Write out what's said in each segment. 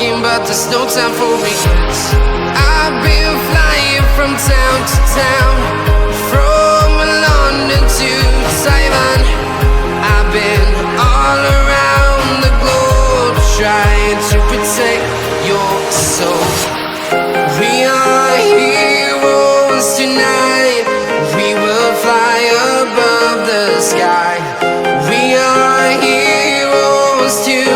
talking, but there's no time for regrets. I've been flying from town to town, from London to Taiwan. I've been all around the globe trying to protect your soul. We are heroes tonight. We will fly above the sky. We are heroes tonight.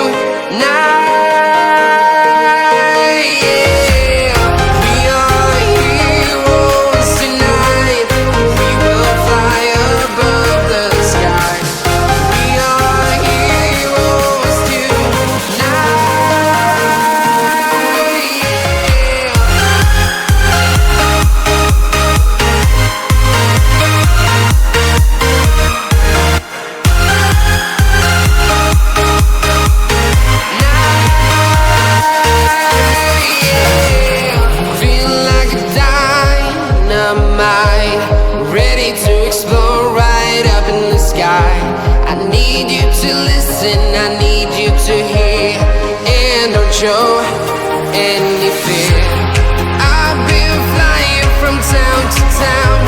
I need you to listen, I need you to hear, and don't show any fear. I've been flying from town to town,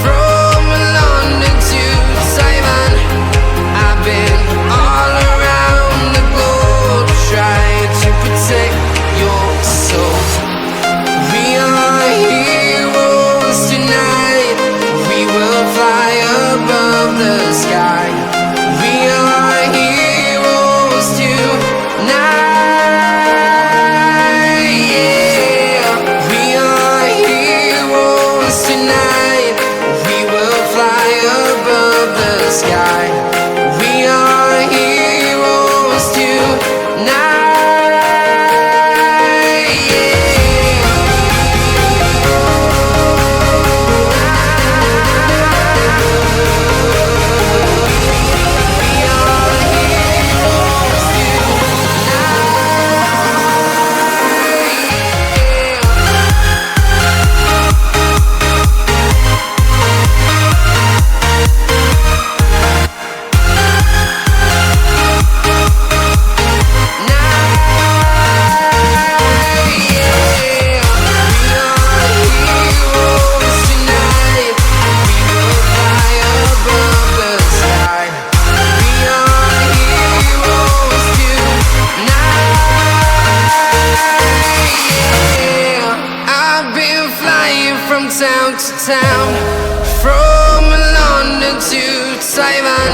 from London to Taiwan. I've been all around the globe trying to protect your soul. We are heroes tonight. We will fly above the sky. We are heroes tonight. Yeah. We are heroes tonight. We will fly above the sky. We are heroes tonight. From town to town, from London to Taiwan.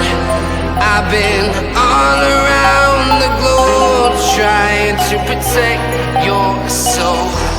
I've been all around the globe trying to protect your soul.